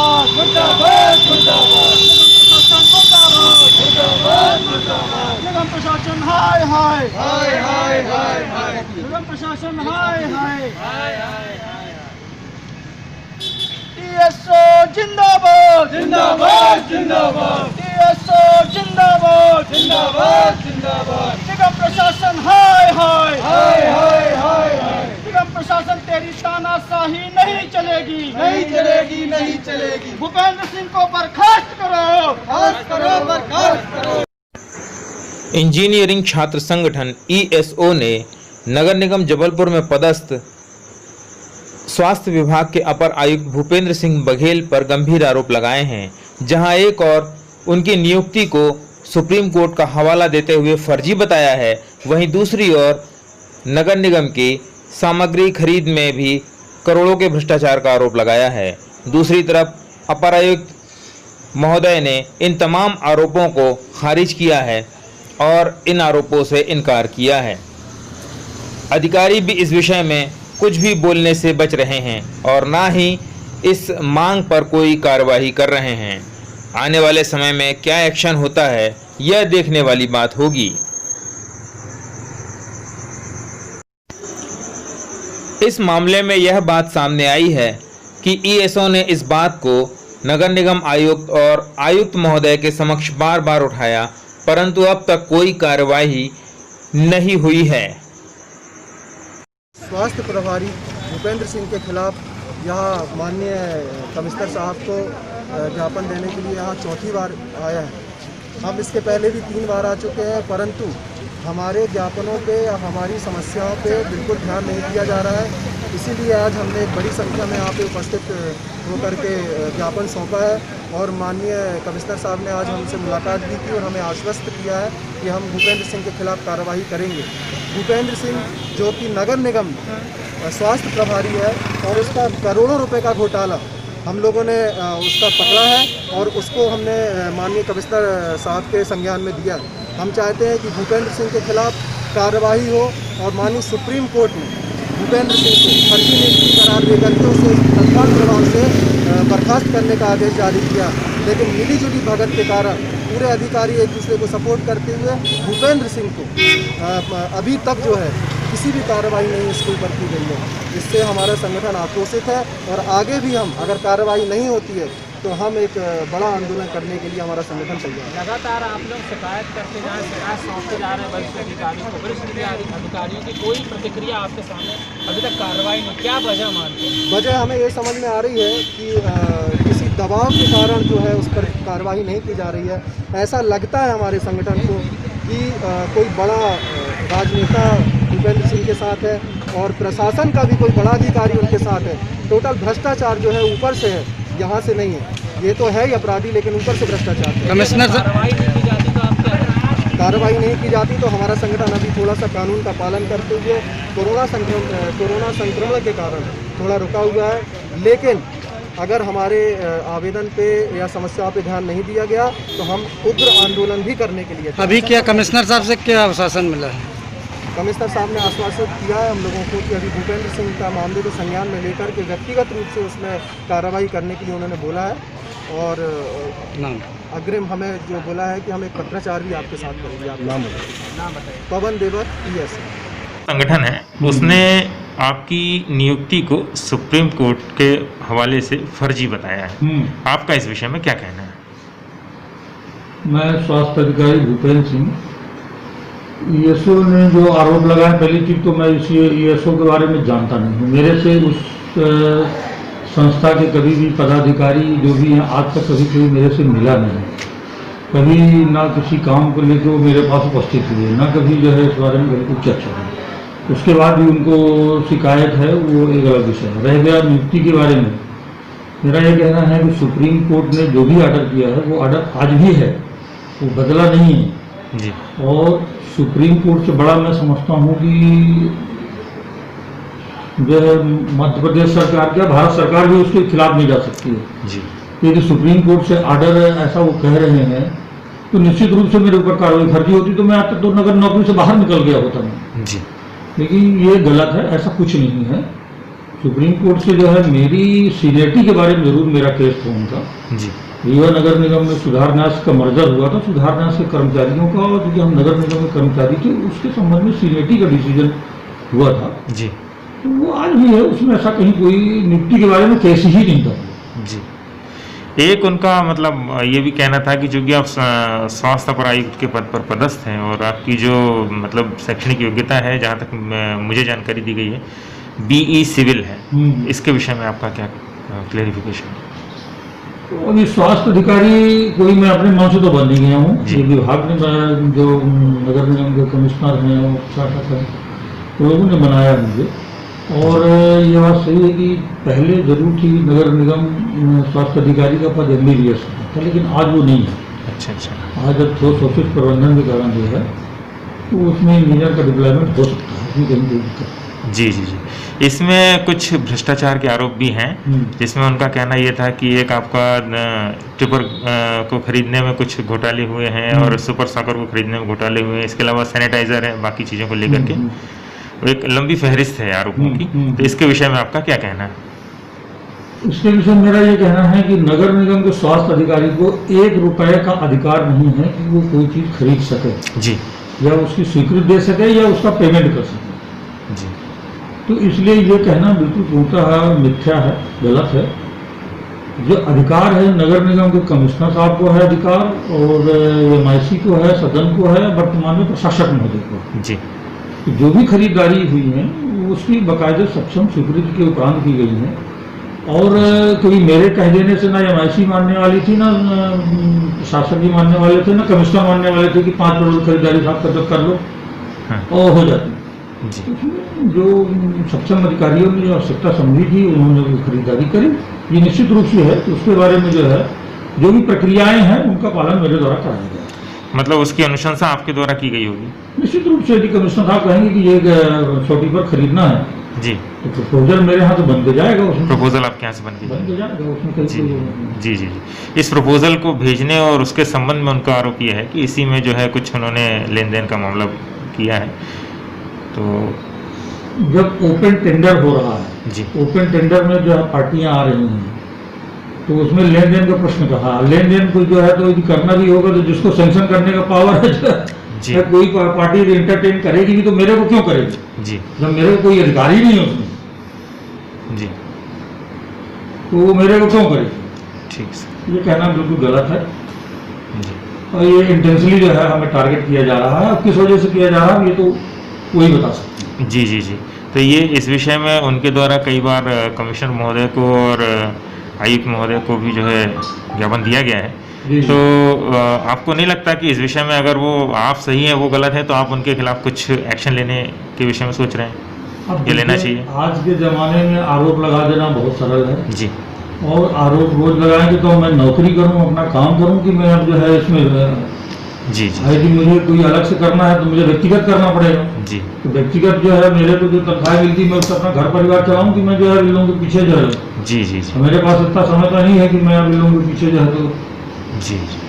मुर्दाबाद मुर्दाबाद मुर्दाबाद निगम प्रशासन हाय हाय हाय हाय हाय हाय निगम प्रशासन हाय हाय हाय हाय टीएसओ जिंदाबाद जिंदाबाद जिंदाबाद टीएसओ जिंदाबाद जिंदाबाद जिंदाबाद निगम प्रशासन हाय हाय हाय हाय हाय हाय निगम प्रशासन तेरी तानाशाही नहीं चलेगी नहीं चलेगी नहीं चलेगी भूपेंद्र सिंह को बर्खास्त करो बर्खास्त करो। इंजीनियरिंग छात्र संगठन ईएसओ ने नगर निगम जबलपुर में पदस्थ स्वास्थ्य विभाग के अपर आयुक्त भूपेंद्र सिंह बघेल पर गंभीर आरोप लगाए हैं, जहां एक और उनकी नियुक्ति को सुप्रीम कोर्ट का हवाला देते हुए फर्जी बताया है, वहीं दूसरी ओर नगर निगम की सामग्री खरीद में भी करोड़ों के भ्रष्टाचार का आरोप लगाया है। दूसरी तरफ अपर आयुक्त महोदय ने इन तमाम आरोपों को खारिज किया है और इन आरोपों से इनकार किया है। अधिकारी भी इस विषय में कुछ भी बोलने से बच रहे हैं और ना ही इस मांग पर कोई कार्रवाई कर रहे हैं। आने वाले समय में क्या एक्शन होता है, यह देखने वाली बात होगी। इस मामले में यह बात सामने आई है कि ईएसओ ने इस बात को नगर निगम आयुक्त और आयुक्त महोदय के समक्ष बार बार उठाया, परंतु अब तक कोई कार्रवाई नहीं हुई है। स्वास्थ्य प्रभारी भूपेंद्र सिंह के खिलाफ यहाँ माननीय कमिश्नर साहब को ज्ञापन देने के लिए यहाँ चौथी बार आया है। हम इसके पहले भी 3 बार आ चुके हैं, परंतु हमारे ज्ञापनों पे या हमारी समस्याओं पे बिल्कुल ध्यान नहीं दिया जा रहा है। इसीलिए आज हमने एक बड़ी संख्या में यहाँ पे उपस्थित होकर के ज्ञापन सौंपा है और माननीय कमिश्नर साहब ने आज हमसे मुलाकात भी की और हमें आश्वस्त किया है कि हम भूपेंद्र सिंह के खिलाफ कार्रवाई करेंगे। भूपेंद्र सिंह जो कि नगर निगम स्वास्थ्य प्रभारी है और उसका करोड़ों रुपए का घोटाला हम लोगों ने उसका पकड़ा है और उसको हमने माननीय कमिश्नर साहब के संज्ञान में दिया। हम चाहते हैं कि भूपेंद्र सिंह के खिलाफ कार्रवाई हो और माननीय सुप्रीम कोर्ट ने भूपेंद्र सिंह को फर्जी नियुक्ति करार देकर के उसे तत्काल प्रभाव से बर्खास्त करने का आदेश जारी किया, लेकिन मिलीजुली भगत के कारण पूरे अधिकारी एक दूसरे को सपोर्ट करते हुए भूपेंद्र सिंह को अभी तक जो है किसी भी कार्रवाई नहीं इसके ऊपर की गई है। इससे हमारा संगठन आक्रोशित है और आगे भी हम अगर कार्रवाई नहीं होती है तो हम एक बड़ा आंदोलन करने के लिए हमारा संगठन तैयार है। लगातार आप लोग शिकायत करते जा रहे हैं, शिकायत सौंपते जा रहे हैं वरिष्ठ अधिकारियों को, वरिष्ठ अधिकारियों की कोई प्रतिक्रिया आपके सामने अभी तक कार्रवाई नहीं, क्या वजह मानते हैं? वजह हमें ये समझ में आ रही है कि किसी दबाव के कारण जो है उस पर कार्रवाई नहीं की जा रही है। ऐसा लगता है हमारे संगठन को कि कोई बड़ा राजनेता भूपेंद्र सिंह के साथ है और प्रशासन का भी कोई बड़ा अधिकारी उनके साथ है। टोटल भ्रष्टाचार जो है ऊपर से है, यहाँ से नहीं है। ये तो है ही अपराधी, लेकिन ऊपर से भ्रष्टाचार है। कमिश्नर कार्रवाई नहीं की जाती तो आप क्या करें? कार्रवाई नहीं की जाती तो हमारा संगठन अभी थोड़ा सा कानून का पालन करते हुए कोरोना संक्रमण के कारण थोड़ा रुका हुआ है, लेकिन अगर हमारे आवेदन पे या समस्याओं पे ध्यान नहीं दिया गया तो हम उग्र आंदोलन भी करने के लिए। अभी क्या कमिश्नर साहब से क्या आश्वासन मिला है? कमिश्नर साहब ने आश्वासित किया है हम लोगों को कि अभी भूपेंद्र सिंह का मामले को संज्ञान में लेकर के व्यक्तिगत रूप से उसमें कार्रवाई करने के लिए उन्होंने बोला है और अग्रिम हमें जो बोला है कि हम एक पत्राचार भी आपके साथ करेंगे। आप नाम बताइए। पवन देवर ईएस संगठन है, उसने आपकी नियुक्ति को सुप्रीम कोर्ट के हवाले से फर्जी बताया है। आपका इस विषय में क्या कहना है? मैं स्वास्थ्य अधिकारी भूपेंद्र सिंह, ईएसओ ने जो आरोप लगाया, पहली चीज तो मैं इस ईएसओ के बारे में जानता नहीं हूँ। मेरे से उस संस्था के कभी भी पदाधिकारी जो भी हैं आज तक कभी कोई मेरे से मिला नहीं, कभी ना किसी काम को लेकर वो मेरे पास उपस्थित हुए, ना कभी जो है इस बारे में कभी कुछ चर्चा नहीं। उसके बाद भी उनको शिकायत है, वो एक अलग विषय है। रह गया नियुक्ति के बारे में, मेरा ये कहना है कि सुप्रीम कोर्ट ने जो भी आर्डर किया है वो आर्डर आज भी है, वो बदला नहीं है जी। और सुप्रीम कोर्ट से बड़ा मैं समझता हूँ कि जो है मध्य प्रदेश सरकार क्या भारत सरकार भी उसके खिलाफ नहीं जा सकती है जी। यदि सुप्रीम कोर्ट से आर्डर ऐसा वो कह रहे हैं तो निश्चित रूप से मेरे ऊपर कार्रवाई फर्जी होती तो मैं आज तक तो नगर नौकरी से बाहर निकल गया होता मैं जी। लेकिन ये गलत है, ऐसा कुछ नहीं है। सुप्रीम कोर्ट से जो है मेरी सीनियरिटी के बारे में जरूर मेरा केस था उनका। जी रीवा नगर निगम में सुधार न्यास का मर्जर हुआ था, सुधार न्यास के कर्मचारियों का, और जो हम नगर निगम में कर्मचारी थे उसके संबंध में सीनियरिटी का डिसीजन हुआ था। जी तो वो आज भी है, उसमें ऐसा कहीं कोई नियुक्ति के बारे में केस ही नहीं था। जी एक उनका मतलब ये भी कहना था कि चूंकि आप स्वास्थ्य अपर आयुक्त के पद पर पदस्थ हैं और आपकी जो मतलब शैक्षणिक योग्यता है, जहाँ तक मुझे जानकारी दी गई है, बीई सिविल है, इसके विषय में आपका क्या क्लेरिफिकेशन? तो अभी स्वास्थ्य अधिकारी कोई मैं अपने मन से तो बन नहीं गया हूँ, ये विभाग ने जो नगर निगम के कमिश्नर हैं और शासक हैं उन लोगों ने बनाया मुझे। और ये बात सही है कि पहले जरूर थी नगर निगम स्वास्थ्य अधिकारी का पद MBBS था, लेकिन आज वो नहीं है। अच्छा अच्छा। आज जब ठोस ऑफिस प्रबंधन के कारण जो है तो उसमें इंजीनियर का डिप्लॉयमेंट हो सकता है, इसमें कहीं कोई दिक्कत। जी जी जी। इसमें कुछ भ्रष्टाचार के आरोप भी हैं, जिसमें उनका कहना ये था कि एक आपका टिपर को खरीदने में कुछ घोटाले हुए हैं और सुपर सॉकर को खरीदने में घोटाले हुए हैं, इसके अलावा सैनिटाइजर है, बाकी चीज़ों को लेकर के एक लंबी फहरिस्त है आरोपों की। तो इसके विषय में आपका क्या कहना है? इसके विषय में मेरा ये कहना है कि नगर निगम के स्वास्थ्य अधिकारी को 1 रुपए का अधिकार नहीं है कि वो कोई चीज़ खरीद सके जी, या उसकी स्वीकृति दे सके या उसका पेमेंट कर सके जी। तो इसलिए ये कहना बिल्कुल पूर्णतः मिथ्या है, गलत है। जो अधिकार है नगर निगम के कमिश्नर साहब को है अधिकार, और MIC को है, सदन को है, वर्तमान में प्रशासक महोदय को जी। जो भी खरीदारी हुई है उसकी बाकायदे सक्षम स्वीकृति के उपरांत की गई है। और कोई मेरे कह देने से ना MIC मानने वाली थी, ना प्रशासक भी मानने वाले थे, ना कमिश्नर मानने वाले थे कि 5 करोड़ खरीदारी साहब कर लो और हो जाती जी। जो सक्षम अधिकारियों ने जो आवश्यकता समझी थी उन्होंने वो खरीदारी करी। ये निश्चित रूप से है कि उसके बारे में जो है जो भी प्रक्रियाएं हैं उनका पालन मेरे द्वारा कराया गया। मतलब उसकी अनुशंसा आपके द्वारा की गई होगी? निश्चित रूप से यदि कमिश्नर साहब कहेंगे कि ये छोटी पर खरीदना है जी, तो प्रपोजल मेरे यहाँ तो बन के जाएगा, उसमें प्रपोजल आपके यहाँ से बन के जाएगा, उसमें कहीं जी कोई जी जी जी। इस प्रपोजल को भेजने और उसके संबंध में उनका आरोप यह है कि इसी में जो है कुछ उन्होंने लेन देन का मामला किया है। तो जब ओपन टेंडर हो रहा है जी, ओपन टेंडर में जो है पार्टियां आ रही हैं तो उसमें लेन देन का प्रश्न कहा, लेन देन को जो है तो यदि करना भी होगा तो जिसको सैंक्शन करने का पावर है जी। जो कोई पार्टी एंटरटेन करेगी भी तो मेरे को क्यों करेगी जी जब मेरे को कोई अधिकार ही नहीं है उसमें, जी। तो वो मेरे को क्यों करेगी? ठीक सर। ये कहना बिल्कुल गलत है जी और ये इंटेंशनली जो है हमें टारगेट किया जा रहा है। किस वजह से किया जा रहा है ये तो वही बता सकते हैं। जी जी जी। तो ये इस विषय में उनके द्वारा कई बार कमिश्नर महोदय को और आयुक्त महोदय को भी जो है ज्ञापन दिया गया है। जी। तो आपको नहीं लगता कि इस विषय में अगर वो आप सही है वो गलत है तो आप उनके खिलाफ कुछ एक्शन लेने के विषय में सोच रहे हैं? अब ये लेना चाहिए? आज के ज़माने में आरोप लगा देना बहुत सरल है जी और आरोप रोज लगाएंगे तो मैं नौकरी करूं, अपना काम करूं कि मैं अब जो है इसमें जी जी यदि मुझे कोई अलग से करना है तो मुझे व्यक्तिगत करना पड़ेगा। जी तो व्यक्तिगत जो है मेरे को जो तनख्वाह मिलती है मैं उससे अपना घर परिवार चलाऊं कि मैं जो है इन लोगों के पीछे जो है जी जी जी मेरे पास इतना समय तो नहीं है कि मैं अब इन लोगों के पीछे जो है तो जी जी।